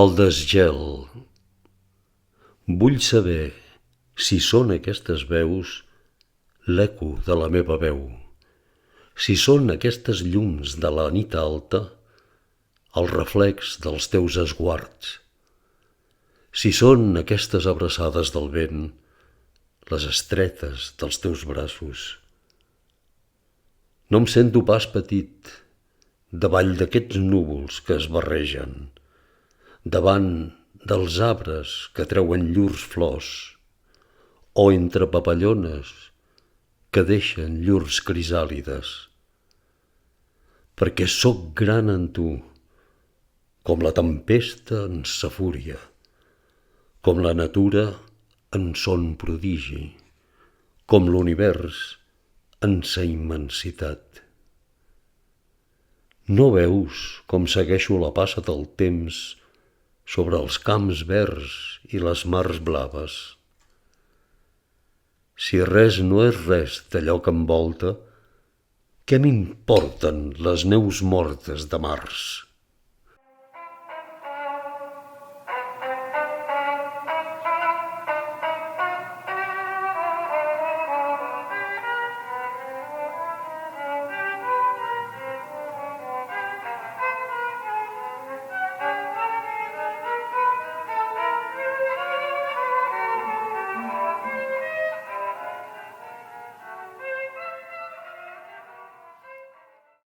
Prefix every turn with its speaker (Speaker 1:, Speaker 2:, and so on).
Speaker 1: El desgel. Vull saber si són aquestes veus l'eco de la meva veu, si són aquestes llums de la nit alta el reflex dels teus esguards, si són aquestes abraçades del vent les estretes dels teus braços. No em sento pas petit davall d'aquests núvols que es barregen, davant dels arbres que treuen llurs flors o entre papallones que deixen llurs crisàlides, perquè sóc gran en tu, com la tempesta en sa fúria, com la natura en son prodigi, com l'univers en sa immensitat. No veus com segueixo la passa del temps sobre els camps verds i les mars blaves? Si res no és res d'allò que em volta, què m'importen les neus mortes de març?